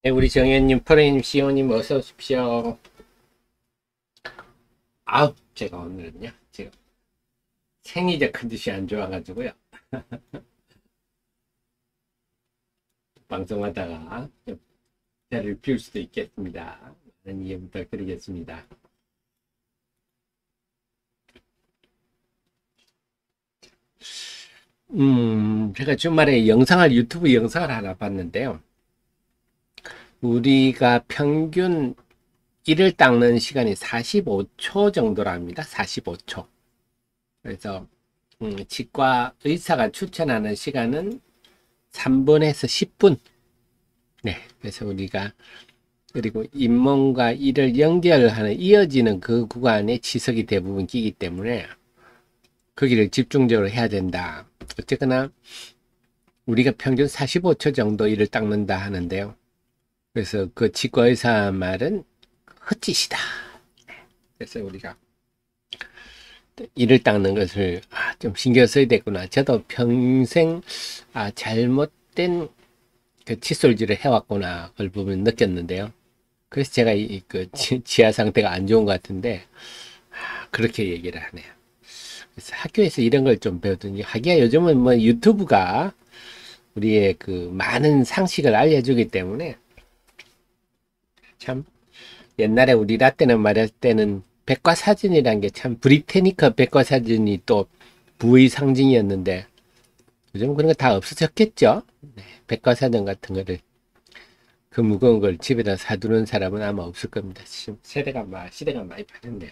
네, 우리 정현님, 프레임 시오님 어서 오십시오. 아우, 제가 오늘은요, 지금 생리적 컨디션이 안 좋아가지고요. 방송하다가 좀 자리를 비울 수도 있겠습니다. 많은 이해 부탁드리겠습니다. 제가 주말에 유튜브 영상을 하나 봤는데요. 우리가 평균 이를 닦는 시간이 45초 정도랍니다. 45초. 그래서 치과 의사가 추천하는 시간은 3분에서 10분. 네. 그래서 우리가 그리고 잇몸과 이를 연결하는 이어지는 그 구간에 치석이 대부분 끼기 때문에 거기를 집중적으로 해야 된다. 어쨌거나 우리가 평균 45초 정도 이를 닦는다 하는데요. 그래서 그 치과 의사 말은 헛짓이다. 그래서 우리가 이를 닦는 것을 좀 신경 써야 되구나. 저도 평생 잘못된 그 칫솔질을 해왔구나. 그걸 보면 느꼈는데요. 그래서 제가 그 치아 상태가 안 좋은 것 같은데 그렇게 얘기를 하네요. 그래서 학교에서 이런 걸 좀 배우더니 하기야 요즘은 뭐 유튜브가 우리의 그 많은 상식을 알려주기 때문에 참 옛날에 우리 라떼는 말할 때는 백과사전이란 게 참 브리테니커 백과사전이 또 부의 상징이었는데 요즘 그런 거 다 없어졌겠죠. 네, 백과사전 같은 거를 그 무거운 걸 집에다 사두는 사람은 아마 없을 겁니다. 지금 시대가 많이 바뀌었네요.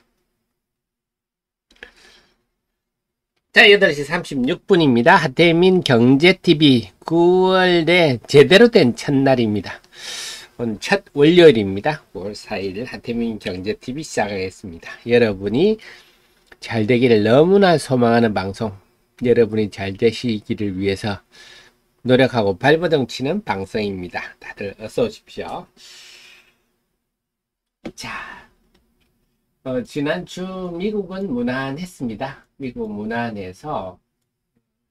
자, 8시 36분입니다. 하태민 경제TV 9월에 제대로 된 첫날입니다. 오늘 첫 월요일입니다. 9월 4일 하태민 경제TV 시작하겠습니다. 여러분이 잘 되기를 너무나 소망하는 방송, 여러분이 잘 되시기를 위해서 노력하고 발버둥 치는 방송입니다. 다들 어서 오십시오. 자, 지난주 미국은 무난했습니다. 미국 무난해서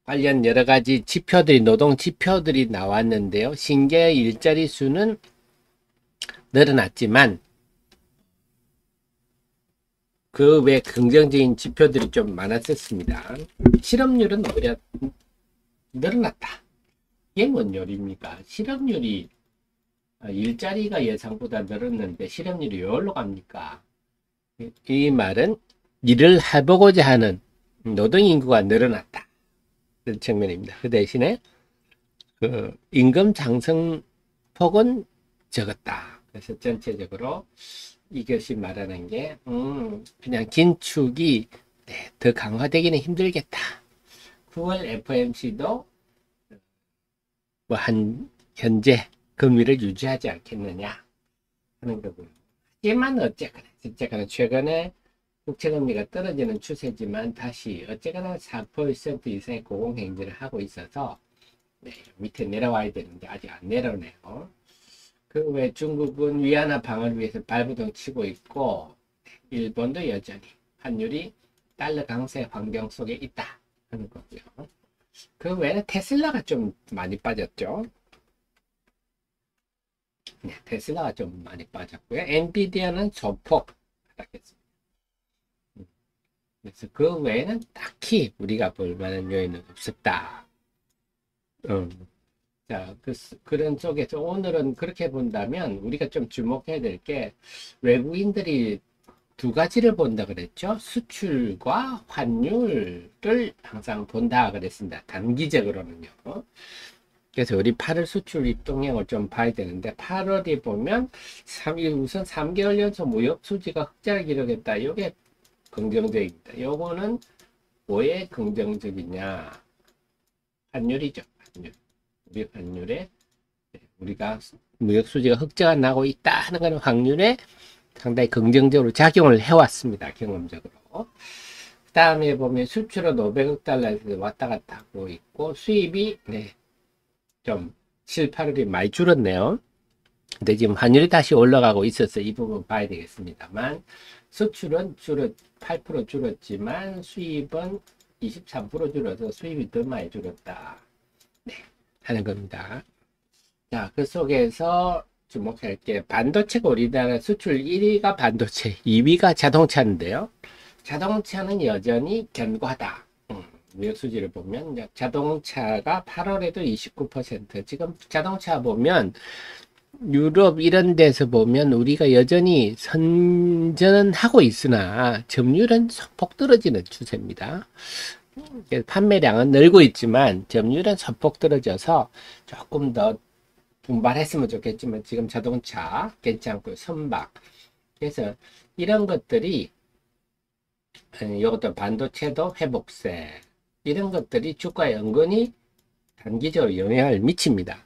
관련 여러 가지 지표들이, 노동 지표들이 나왔는데요. 신규 일자리 수는 늘어났지만 그 외 긍정적인 지표들이 좀 많았었습니다. 실업률은 오히려 늘어났다. 이게 뭔 요리입니까? 실업률이 일자리가 예상보다 늘었는데 실업률이 여기로 갑니까? 이 말은 일을 해보고자 하는 노동인구가 늘어났다. 그런 측면입니다. 그 대신에 그 임금 상승폭은 적었다. 그래서 전체적으로 이것이 말하는 게 그냥 긴축이 더 강화되기는 힘들겠다. 9월 FOMC도 뭐 한 현재 금리를 유지하지 않겠느냐 하는 거고요. 하지만 어쨌거나 최근에 국채금리가 떨어지는 추세지만 다시 어쨌거나 4% 이상의 고공행진을 하고 있어서 네, 밑에 내려와야 되는데 아직 안 내려오네요. 그 외 중국은 위안화 방어를 위해서 발버둥 치고 있고 일본도 여전히 환율이 달러 강세 환경 속에 있다 하는 거고요. 그 외에는 테슬라가 좀 많이 빠졌죠. 네, 테슬라가 좀 많이 빠졌고요. 엔비디아는 소폭 하락했습니다. 그래서 그 외에는 딱히 우리가 볼 만한 요인은 없었다. 음. 자, 그런 쪽에서 오늘은 그렇게 본다면 우리가 좀 주목해야 될 게 외국인들이 두 가지를 본다 그랬죠. 수출과 환율을 항상 본다 그랬습니다. 단기적으로는요. 그래서 우리 8월 수출 입동량을 좀 봐야 되는데 8월이 보면 우선 3개월 연속 무역 수지가 흑자를 기록했다. 이게 긍정적입니다. 요거는 왜 긍정적이냐? 환율이죠. 환율. 우리 환율에 우리가 무역 수지가 흑자가 나고 있다 하는 것은 확률에 상당히 긍정적으로 작용을 해왔습니다. 경험적으로. 그 다음에 보면 수출은 500억 달러에서 왔다 갔다 하고 있고 수입이 좀 7, 8월이 많이 줄었네요. 근데 지금 환율이 다시 올라가고 있어서 이 부분 봐야 되겠습니다만 수출은 8% 줄었지만 수입은 23% 줄어서 수입이 더 많이 줄었다 하는 겁니다. 자, 그 속에서 주목할 게 반도체가 우리나라 수출 1위가 반도체, 2위가 자동차인데요. 자동차는 여전히 견고하다. 미국 수지를 보면 자동차가 8월에도 29%. 지금 자동차 보면 유럽 이런 데서 보면 우리가 여전히 선전은 하고 있으나 점유율은 소폭 떨어지는 추세입니다. 판매량은 늘고 있지만 점유율은 소폭 떨어져서 조금 더 분발했으면 좋겠지만 지금 자동차 괜찮고요. 선박. 그래서 이런 것들이 이것도 반도체도 회복세 이런 것들이 주가에 은근히 단기적으로 영향을 미칩니다.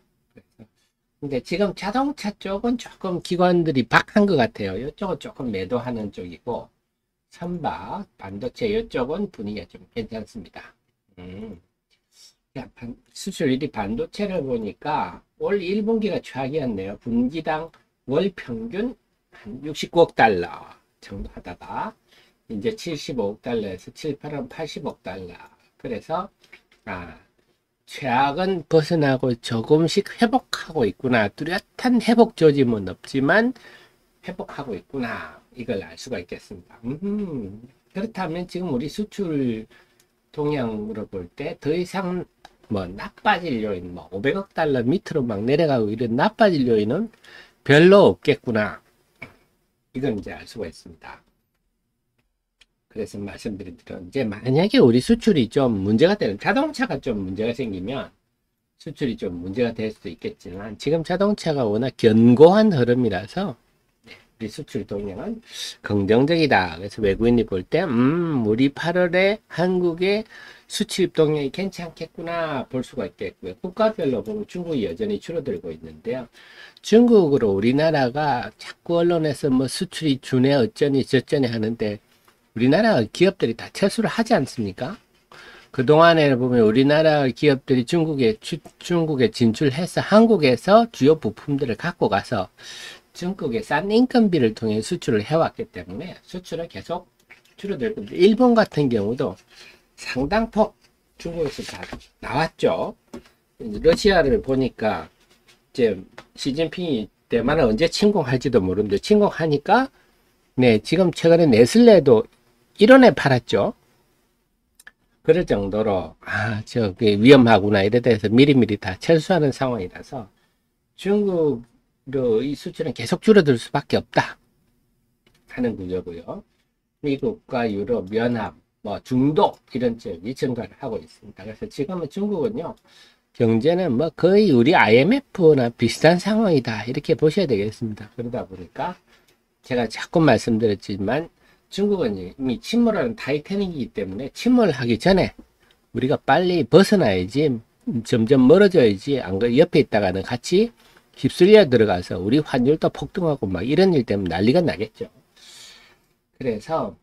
근데 지금 자동차 쪽은 조금 기관들이 박한 것 같아요. 이쪽은 조금 매도하는 쪽이고 선박, 반도체 이쪽은 분위기가 좀 괜찮습니다. 수출 1위 반도체를 보니까 올 1분기가 최악이었네요. 분기당 월 평균 한 69억 달러 정도 하다가 이제 75억 달러에서 7, 8월 80억 달러. 그래서 최악은 벗어나고 조금씩 회복하고 있구나. 뚜렷한 회복 조짐은 없지만 회복하고 있구나. 이걸 알 수가 있겠습니다. 그렇다면 지금 우리 수출 동향으로 볼 때 더 이상 뭐 나빠질 요인, 뭐 500억 달러 밑으로 막 내려가고 이런 나빠질 요인은 별로 없겠구나. 이건 이제 알 수가 있습니다. 그래서 말씀드린 대로 이제 만약에 우리 수출이 좀 문제가 되는 자동차가 좀 문제가 생기면 수출이 좀 문제가 될 수도 있겠지만 지금 자동차가 워낙 견고한 흐름이라서 우리 수출 동향은 긍정적이다. 그래서 외국인이 볼 때 우리 8월에 한국의 수출 동향이 괜찮겠구나 볼 수가 있겠고요. 국가별로 보면 중국이 여전히 줄어들고 있는데요. 중국으로 우리나라가 자꾸 언론에서 뭐 수출이 주네 어쩌니 저쩌니 하는데 우리나라 기업들이 다 철수를 하지 않습니까? 그동안에 보면 우리나라 기업들이 중국에 진출해서 한국에서 주요 부품들을 갖고 가서 중국의 싼 인건비를 통해 수출을 해왔기 때문에 수출은 계속 줄어들고 일본 같은 경우도 상당폭 중국에서 다 나왔죠. 러시아를 보니까 이제 시진핑이 대만을 언제 침공할지도 모르는데 침공하니까 네 지금 최근에 네슬레도 1원에 팔았죠. 그럴 정도로 저게 위험하구나 이래 돼서 미리미리 다 철수하는 상황이라서 중국의 수출은 계속 줄어들 수밖에 없다 하는 구조고요. 미국과 유럽, 연합, 뭐 중도 이런 쪽이 증가를 하고 있습니다. 그래서 지금은 중국은요 경제는 뭐 거의 우리 IMF나 비슷한 상황이다 이렇게 보셔야 되겠습니다. 그러다 보니까 제가 자꾸 말씀드렸지만 중국은 이미 침몰하는 타이타닉이기 때문에 침몰하기 전에 우리가 빨리 벗어나야지 점점 멀어져야지 안 그래 옆에 있다가는 같이 휩쓸려 들어가서 우리 환율도 폭등하고 막 이런 일 때문에 난리가 나겠죠. 그래서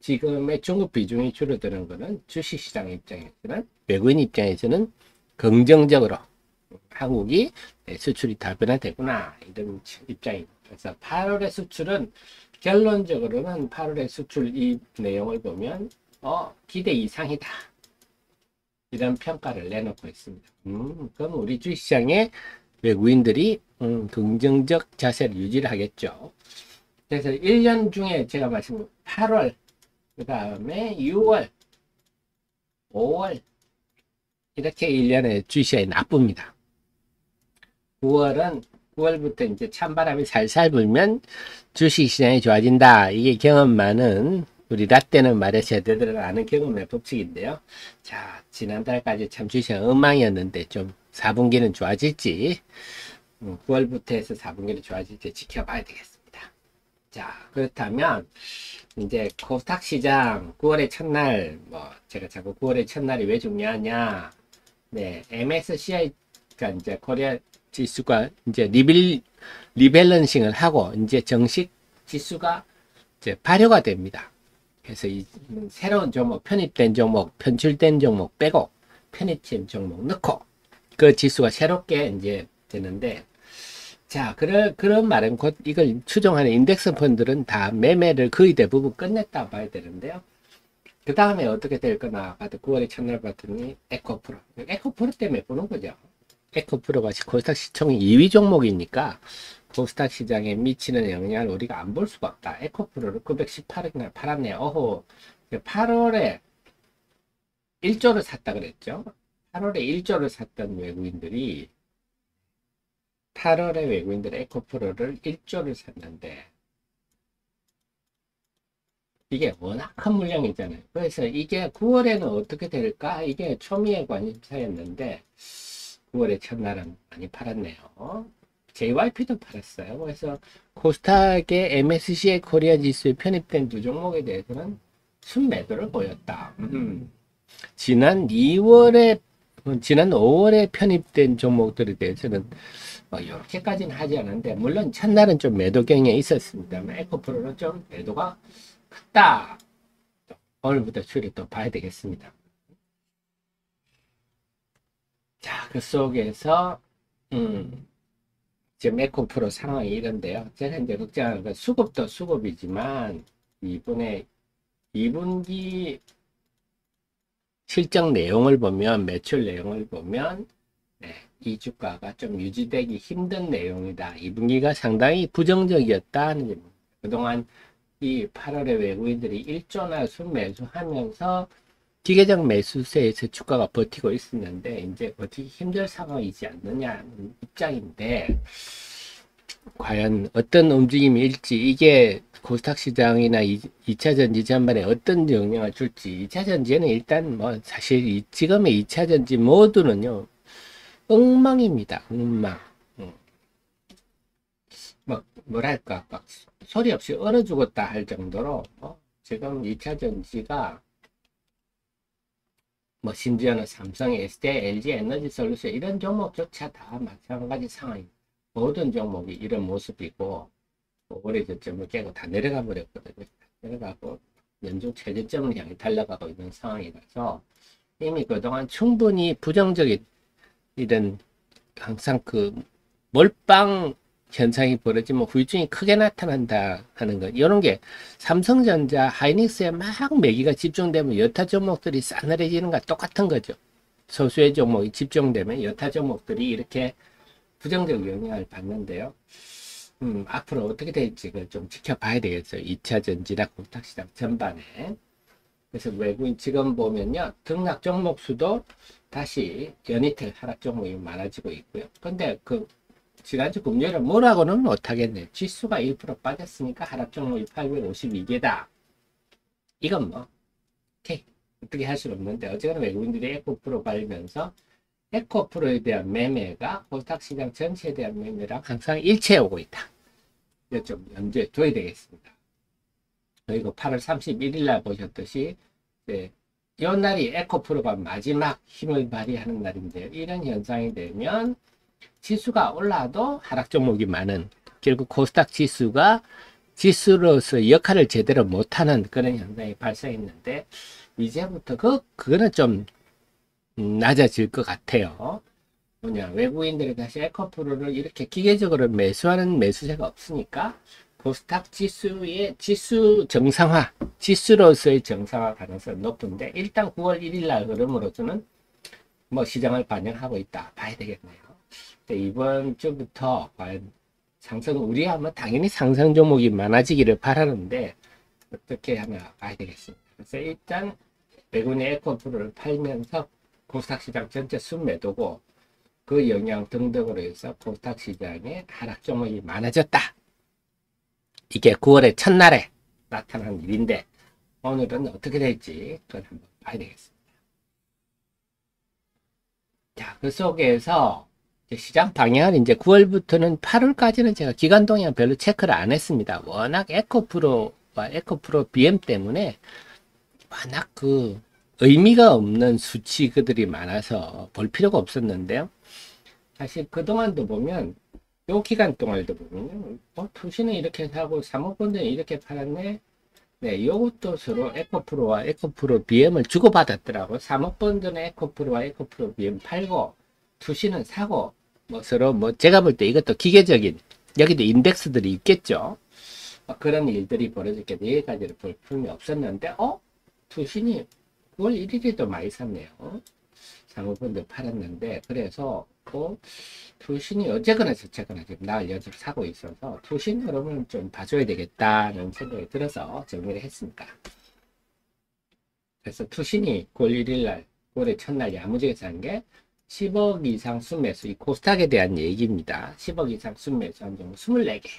지금의 중국 비중이 줄어드는 것은 주식시장 입장에서는 외국인 입장에서는 긍정적으로 한국이 수출이 다변화되구나 이런 입장입니다. 그래서 8월의 수출은 결론적으로는 8월의 수출 이 내용을 보면 기대 이상이다 이런 평가를 내놓고 있습니다. 그럼 우리 주식시장에 외국인들이 긍정적 자세를 유지를 하겠죠. 그래서 1년 중에 제가 말씀드린 8월 그 다음에 6월 5월 이렇게 1년에 주식시장이 나쁩니다. 9월부터 이제 찬바람이 살살 불면 주식시장이 좋아진다. 이게 경험 많은 우리 라떼는 말하셔야 되더라 아는 경험의 법칙인데요. 자, 지난달까지 참 주식시장 엉망이었는데 좀 4분기는 좋아질지 9월부터 해서 4분기는 좋아질지 지켜봐야 되겠습니다. 자, 그렇다면 이제 코스닥 시장 9월의 첫날 제가 자꾸 9월의 첫날이 왜 중요하냐. 네, MSCI가 이제 코리아 지수가 이제 리밸런싱을 하고 이제 정식 지수가 이제 발효가 됩니다. 그래서 이 새로운 종목, 편입된 종목, 편출된 종목 빼고 편입된 종목 넣고 그 지수가 새롭게 이제 되는데 자, 그런 말은 곧 이걸 추종하는 인덱스 펀드는 다 매매를 거의 대부분 끝냈다 봐야 되는데요. 그 다음에 어떻게 될 거나 봐도 9월의 첫날 봤더니 에코프로 때문에 보는 거죠. 에코프로가 코스닥 시총 2위 종목이니까 코스닥 시장에 미치는 영향을 우리가 안 볼 수가 없다. 에코프로를 918원이나 팔았네. 어허, 8월에 1조를 샀다 그랬죠. 8월에 1조를 샀던 외국인들이 8월에 외국인들이 에코프로를 1조를 샀는데 이게 워낙 큰 물량이잖아요. 그래서 이게 9월에는 어떻게 될까? 이게 초미의 관심사였는데 9월에 첫날은 많이 팔았네요. JYP도 팔았어요. 그래서 코스닥의 MSCI 코리아 지수에 편입된 두 종목에 대해서는 순매도를 보였다. 지난 5월에 편입된 종목들에 대해서는 이렇게까지는 하지 않은데, 물론 첫날은 좀 매도 경향이 있었습니다만 에코프로는 좀 매도가 컸다. 오늘부터 추리 또 봐야 되겠습니다. 자, 그 속에서 지금 에코프로 상황이 이런데요. 제가 이제 걱정하는 건 수급도 수급이지만 이번에 2분기 실적 내용을 보면, 매출 내용을 보면 이 주가가 좀 유지되기 힘든 내용이다. 2분기가 상당히 부정적이었다. 그동안 이 8월에 외국인들이 1조나 순매수하면서 기계적 매수세에서 주가가 버티고 있었는데 이제 버티기 힘들 상황이지 않느냐는 입장인데, 과연 어떤 움직임이 일지, 이게 코스닥 시장이나 2차 전지 전반에 어떤 영향을 줄지. 2차 전지는 일단 뭐 사실 지금의 2차 전지 모두는요 엉망입니다. 엉망. 뭐랄까 막 소리 없이 얼어 죽었다 할 정도로 지금 2차 전지가 뭐 심지어는 삼성, SDI, LG 에너지 솔루션 이런 종목조차 다 마찬가지 상황입니다. 모든 종목이 이런 모습이고 올해 저점을 깨고 다 내려가 버렸거든요. 내려가고 연중 최저점을 향해 달려가고 있는 상황이라서 이미 그동안 충분히 부정적인 이런 항상 그 몰빵 현상이 벌어지면 후유증이 크게 나타난다 하는 것, 이런 게 삼성전자, 하이닉스에 막 매기가 집중되면 여타 종목들이 싸늘해지는 것과 똑같은 거죠. 소수의 종목이 집중되면 여타 종목들이 이렇게 부정적 영향을 받는데요. 앞으로 어떻게 될지 좀 지켜봐야 되겠어요. 2차 전지나 코스닥시장 전반에. 그래서 외국인 지금 보면요, 등락 종목 수도 다시 연이틀 하락 종목이 많아지고 있고요. 근데 지난주 금요일에 뭐라고는 못하겠네. 지수가 1% 빠졌으니까 하락 종목이 852개다. 이건 뭐 오케이, 어떻게 할 수는 없는데, 어쨌거나 외국인들이 에코프로 발면서 에코프로에 대한 매매가 코스닥 시장 전체에 대한 매매랑 항상 일치해 오고 있다. 이거 좀 염두에 둬야 되겠습니다. 그리고 8월 31일 날 보셨듯이 이 날이 에코프로가 마지막 힘을 발휘하는 날인데요. 이런 현상이 되면 지수가 올라도 하락 종목이 많은, 결국 코스닥 지수가 지수로서 역할을 제대로 못하는 그런 현상이 발생했는데, 이제부터 그거는 좀 낮아질 것 같아요. 뭐냐, 외국인들이 다시 에코프로를 이렇게 기계적으로 매수하는 매수세가 없으니까 코스닥 지수의 지수 정상화, 지수로서의 정상화 가능성이 높은데, 일단 9월 1일 날 흐름으로서는 뭐 시장을 반영하고 있다 봐야 되겠네요. 이번 주부터 과연 우리하면 당연히 상승 종목이 많아지기를 바라는데 어떻게 하나 봐야 되겠습니다. 그래서 일단 외국인의 에코프로를 팔면서 코스닥 시장 전체 순매도고, 그 영향 등등으로 해서 코스닥 시장에 하락 종목이 많아졌다. 이게 9월의 첫날에 나타난 일인데, 오늘은 어떻게 될지 그걸 한번 봐야 되겠습니다. 자, 그 속에서 시장 방향을 이제 9월부터는 8월까지는 제가 기간 동향 별로 체크를 안 했습니다. 워낙 에코프로와 에코프로 BM 때문에 워낙 의미가 없는 수치들이 많아서 볼 필요가 없었는데요. 사실 그동안도 보면, 요 기간 동안도 보면 투시는 이렇게 사고 사모펀드는 이렇게 팔았네. 네, 요것도 서로 에코프로와 에코프로 BM을 주고받았더라고요. 사모펀드는 에코프로와 에코프로 BM 팔고 투시는 사고, 뭐 서로 제가 볼 때 이것도 기계적인, 여기도 인덱스들이 있겠죠. 그런 일들이 벌어졌겠는데 여기까지는 볼 필요는 없었는데 투신이 9월 1일에도 많이 샀네요. 사모펀드 팔았는데, 그래서 있고, 투신이 어쨌거나 저쨌거나 지금 나을 여지로 사고 있어서 투신 흐름을 좀 봐줘야 되겠다는 생각이 들어서 정리를 했습니다. 그래서 투신이 9월 1일 날, 9월의 첫날 야무지게 산 게 10억 이상 순매수, 이 코스닥에 대한 얘기입니다. 10억 이상 순매수 한 경우 24개.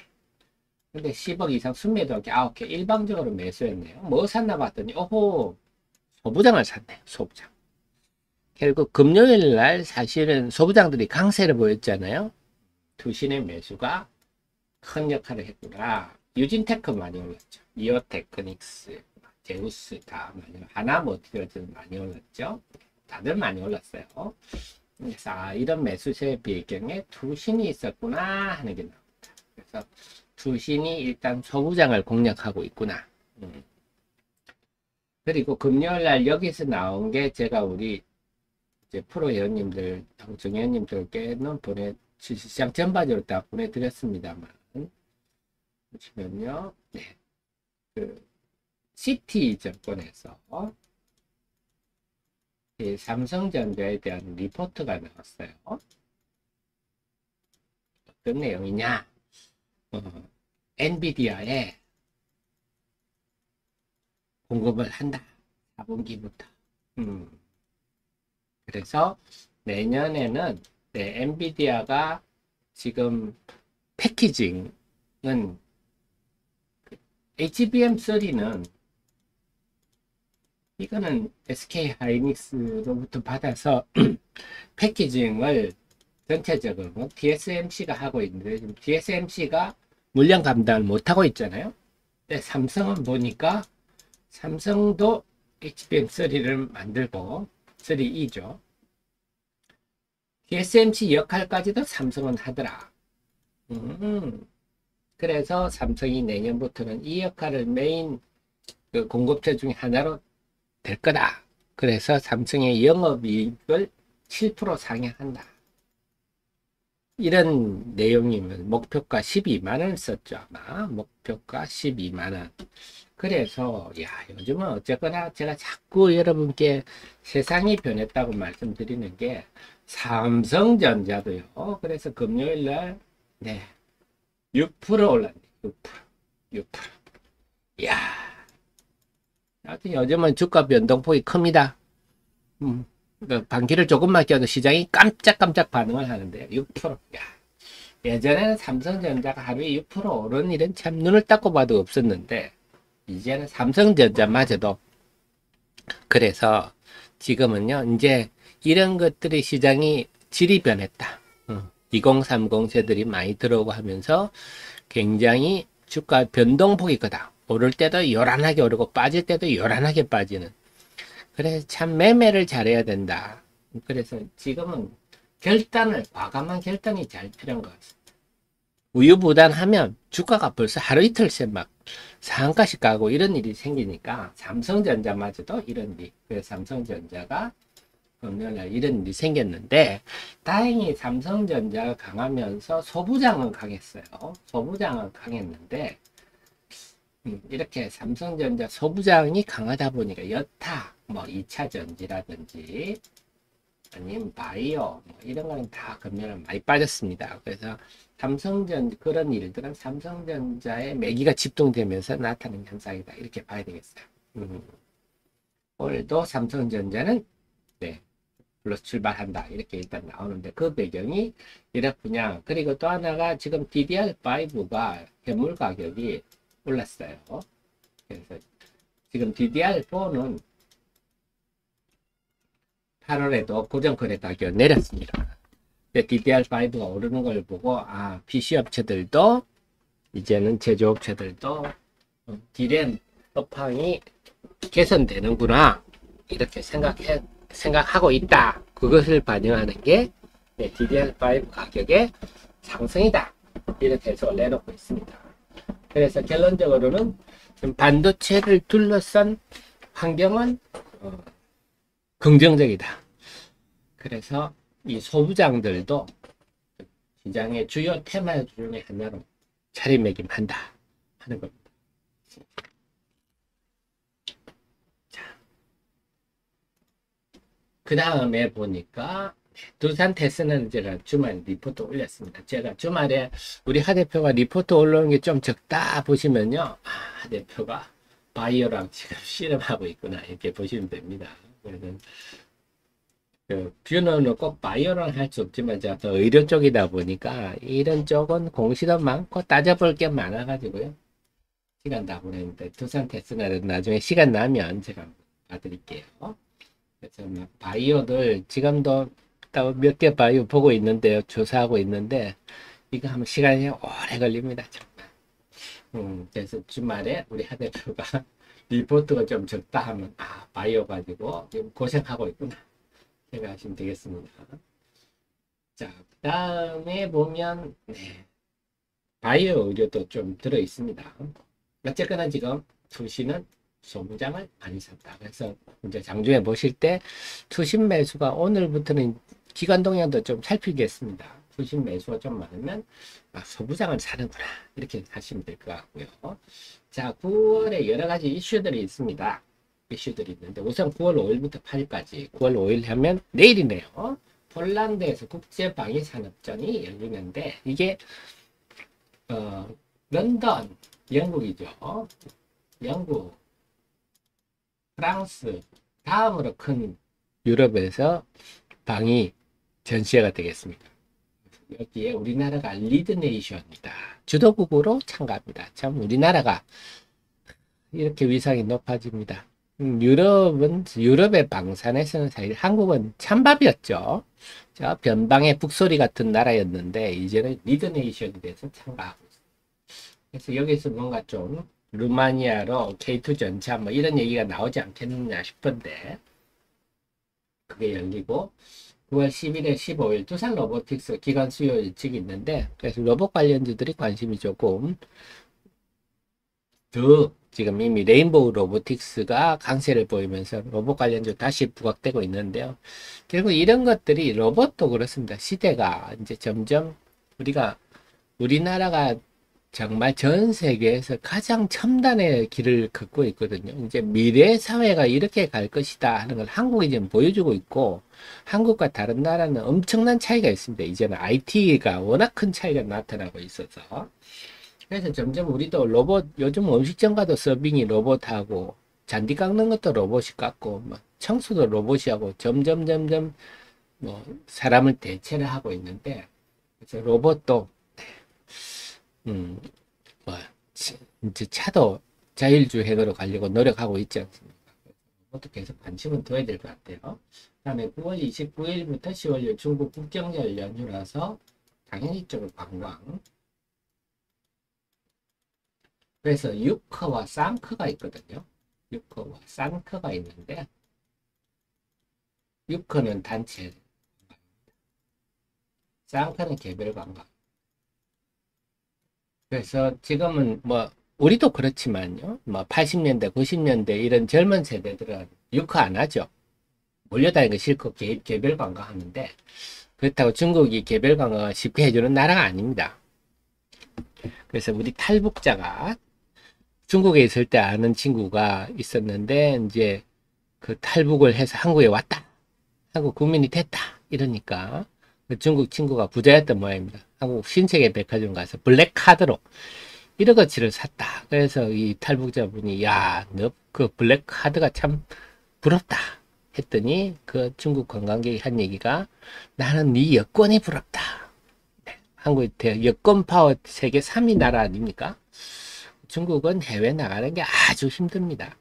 근데 10억 이상 순매도한 게 9개 일방적으로 매수했네요. 뭐 샀나 봤더니, 오호, 소부장을 샀네요. 소부장. 결국 금요일 날 사실은 소부장들이 강세를 보였잖아요. 투신의 매수가 큰 역할을 했구나. 유진테크 많이 올랐죠. 이오테크닉스, 제우스 다 많이, 하나모티어즈 많이 올랐죠. 다들 많이 올랐어요. 그래서 아, 이런 매수세 배경에 투신이 있었구나 하는 게 나옵니다. 그래서 투신이 일단 소부장을 공략하고 있구나. 그리고 금요일 날 여기서 나온 게 제가 우리 이제 프로 회원님들, 정회원님들께는 시장 전반적으로 다 보내드렸습니다만, 보시면요, 네, 그 CT증권에서 삼성전자에 대한 리포트가 나왔어요. 어떤 내용이냐? 엔비디아에 공급을 한다. 4분기부터. 그래서 내년에는 엔비디아가 지금 패키징은 HBM3는 이거는 SK 하이닉스로부터 받아서 패키징을 전체적으로 TSMC가 하고 있는데 지금 TSMC가 물량 감당을 못하고 있잖아요. 근데 삼성은 보니까 삼성도 HBM3를 만들고 3E죠. TSMC 역할까지도 삼성은 하더라. 그래서 삼성이 내년부터는 이 역할을 메인 그 공급처 중에 하나로 될 거다. 그래서 삼성의 영업이익을 7% 상향한다. 이런 내용이면 목표가 12만원 썼죠. 아마 목표가 12만원. 그래서 야 요즘은 어쨌거나 제가 자꾸 여러분께 세상이 변했다고 말씀드리는 게 삼성전자도요. 그래서 금요일날 네 6% 올랐네. 6%. 이야 하여튼 요즘은 주가 변동폭이 큽니다. 반기를 조금만 껴도 시장이 깜짝깜짝 반응을 하는데 6%. 야, 예전에는 삼성전자가 하루에 6% 오른 일은 참 눈을 닦고 봐도 없었는데 이제는 삼성전자마저도 그래서 지금은요 이제 이런 것들이 시장이 질이 변했다. 2030 세들이 많이 들어오고 하면서 굉장히 주가 변동폭이 크다. 오를 때도 요란하게 오르고 빠질 때도 요란하게 빠지는. 그래서 참 매매를 잘해야 된다. 그래서 지금은 과감한 결단이 잘 필요한 것 같습니다. 우유부단하면 주가가 벌써 하루 이틀 새 막 상한가씩 가고 이런 일이 생기니까 삼성전자마저도 이런 일. 그래서 삼성전자가 금요일날 이런 일이 생겼는데 다행히 삼성전자가 강하면서 소부장은 강했어요. 소부장은 강했는데 이렇게 삼성전자 소부장이 강하다 보니까 여타 뭐 2차 전지라든지 아니면 바이오 뭐 이런 거는 다 금요일 많이 빠졌습니다. 그래서 그런 일들은 삼성전자의 매기가 집중되면서 나타나는 현상이다. 이렇게 봐야 되겠어요. 오늘도 삼성전자는 네, 플러스 출발한다. 이렇게 일단 나오는데 그 배경이 이렇구냐. 그리고 또 하나가 지금 DDR5가 현물 가격이 올랐어요. 그래서 지금 DDR4는 8월에도 고정거래 가격 내렸습니다. DDR5가 오르는 걸 보고 아 PC 업체들도 이제는 제조업체들도 디램 업황이 개선되는구나 이렇게 생각하고 있다. 그것을 반영하는 게 DDR5 가격의 상승이다. 이렇게 해서 내놓고 있습니다. 그래서 결론적으로는 반도체를 둘러싼 환경은 긍정적이다. 그래서 이 소부장들도 시장의 주요 테마 중에 하나로 자리매김한다 하는 겁니다. 자, 그 다음에 보니까 두산 테스는 제가 주말 리포트 올렸습니다. 제가 주말에 우리 하 대표가 리포트 올라오는 게 좀 적다 보시면요. 하 대표가 바이오랑 지금 실험하고 있구나. 이렇게 보시면 됩니다. 그래서 그 뷰너는 꼭 바이오랑 할 수 없지만 제가 더 의료 쪽이다 보니까 이런 쪽은 공시도 많고 따져볼 게 많아가지고요. 시간 다 보냈는데 두산 테스는 나중에 시간 나면 제가 봐드릴게요. 그래서 막 바이오들 지금도 몇 개 바이오 보고 있는데요. 조사하고 있는데 이거 하면 시간이 오래 걸립니다. 정말. 그래서 주말에 우리 하 대표가 리포트가 좀 적다 하면 바이오 가지고 지금 고생하고 있구나 생각하시면 되겠습니다. 자, 그 다음에 보면 바이오 의료도 좀 들어 있습니다. 어쨌거나 지금 투시는 소부장을 많이 샀다. 그래서 이제 장중에 보실 때 투신 매수가 오늘부터는 기관 동향도 좀 살피겠습니다. 투신 매수가 좀 많으면 소부장을 사는구나 이렇게 하시면 될 것 같고요. 자, 9월에 여러 가지 이슈들이 있습니다. 이슈들이 있는데 우선 9월 5일부터 8일까지 9월 5일 하면 내일이네요. 폴란드에서 국제방위산업전이 열리는데 이게 런던 영국이죠. 영국, 프랑스 다음으로 큰 유럽에서 방위 전시회가 되겠습니다. 여기에 우리나라가 리드네이션이다. 주도국으로 참가합니다. 참 우리나라가 이렇게 위상이 높아집니다. 유럽의 방산에서는 사실 한국은 찬밥이었죠. 저 변방의 북소리 같은 나라였는데 이제는 리드네이션에 대해서 참가하고 있습니다. 그래서 여기서 뭔가 좀 루마니아로 K2 전차 뭐 이런 얘기가 나오지 않겠느냐 싶은데 그게 열리고 9월 10일에 15일 두산 로보틱스 기관 수요 일찍이 있는데 그래서 로봇 관련주들이 관심이 조금 더 지금 이미 레인보우 로보틱스가 강세를 보이면서 로봇 관련주 다시 부각되고 있는데요. 결국 이런 것들이 로봇도 그렇습니다. 시대가 이제 점점 우리나라가 정말 전 세계에서 가장 첨단의 길을 걷고 있거든요. 이제 미래 사회가 이렇게 갈 것이다 하는 걸 한국이 지금 보여주고 있고 한국과 다른 나라는 엄청난 차이가 있습니다. 이제는 IT가 워낙 큰 차이가 나타나고 있어서 그래서 점점 우리도 로봇 요즘 음식점 가도 서빙이 로봇하고 잔디 깎는 것도 로봇이 깎고 뭐 청소도 로봇이 하고 점점 뭐 사람을 대체를 하고 있는데 그래서 로봇도 뭐, 이제 차도 자율주행으로 가려고 노력하고 있지 않습니까? 그것도 계속 관심은 둬야 될 것 같아요. 그 다음에 9월 29일부터 10월 중국 국경절 연휴라서 당연히 좀 관광. 그래서 유커와 쌍커가 있거든요. 유커와 쌍커가 있는데, 유커는 단체, 쌍커는 개별 관광. 그래서 지금은 뭐 우리도 그렇지만요. 뭐 80년대, 90년대 이런 젊은 세대들은 유커 안 하죠. 몰려다니는 거 싫고 개별 관광하는데 그렇다고 중국이 개별 관광을 쉽게 해주는 나라가 아닙니다. 그래서 우리 탈북자가 중국에 있을 때 아는 친구가 있었는데 이제 그 탈북을 해서 한국에 왔다. 한국 국민이 됐다. 이러니까 그 중국 친구가 부자였던 모양입니다. 한국 신세계 백화점 가서 블랙카드로 1억어치를 샀다. 그래서 이 탈북자분이 야, 너 그 블랙카드가 참 부럽다 했더니 그 중국 관광객이 한 얘기가 나는 네 여권이 부럽다. 네, 한국이 여권 파워 세계 3위 나라 아닙니까? 중국은 해외 나가는 게 아주 힘듭니다.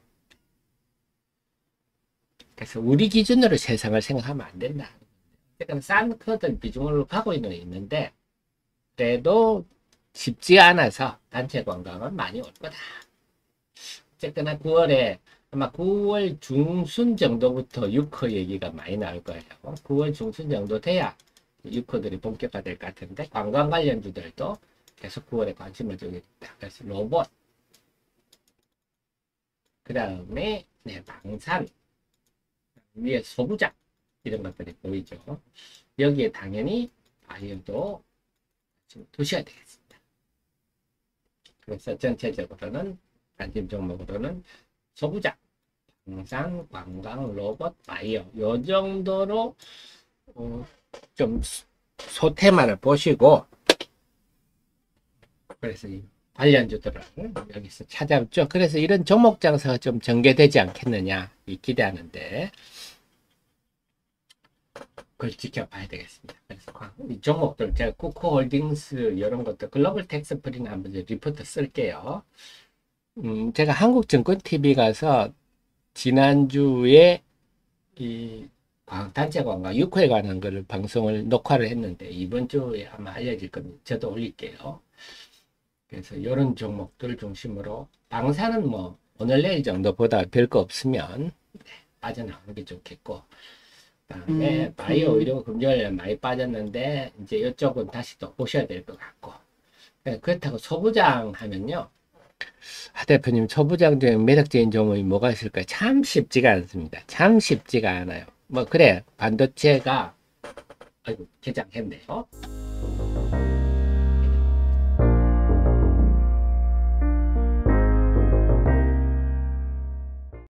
그래서 우리 기준으로 세상을 생각하면 안 된다. 어쨌든 싼 커들 비중으로 가고 있는데 그래도 쉽지 않아서 단체 관광은 많이 올 거다. 어쨌거나 9월에 아마 9월 중순 정도부터 유커 얘기가 많이 나올 거예요. 9월 중순 정도 돼야 유커들이 본격화될 것 같은데 관광 관련주들도 계속 9월에 관심을 주겠다. 그래서 로봇 그 다음에 방산 위에 소부장 이런 것들이 보이죠. 여기에 당연히 바이오도 두셔야 되겠습니다. 그래서 전체적으로는 관심 종목으로는 소부장, 방산, 관광, 로봇, 바이오 요 정도로 좀 소테마를 보시고, 그래서 이 관련주들을 여기서 찾아봤죠. 그래서 이런 종목 장사가 좀 전개되지 않겠느냐 기대하는데, 그걸 지켜봐야 되겠습니다. 그래서 이 종목들 제가 쿠쿠홀딩스 이런 것들 글로벌 텍스프리는 한번 리포트 쓸게요. 제가 한국증권TV 가서 지난주에 이 단체 관광 6회 관한 거를 방송을 녹화를 했는데 이번 주에 아마 알려질 겁니다. 저도 올릴게요. 그래서 이런 종목들 중심으로 방사는 뭐 오늘 내일 정도보다 별거 없으면 빠져나오는 게 좋겠고, 그다음에 바이오 의료 금요일에 많이 빠졌는데 이제 이쪽은 다시 또 보셔야 될 것 같고, 그렇다고 소부장 하면요, 하 대표님 소부장 중에 매력적인 종목이 뭐가 있을까요? 참 쉽지가 않습니다. 참 쉽지가 않아요. 뭐 그래 반도체가 아이고 개장했네요.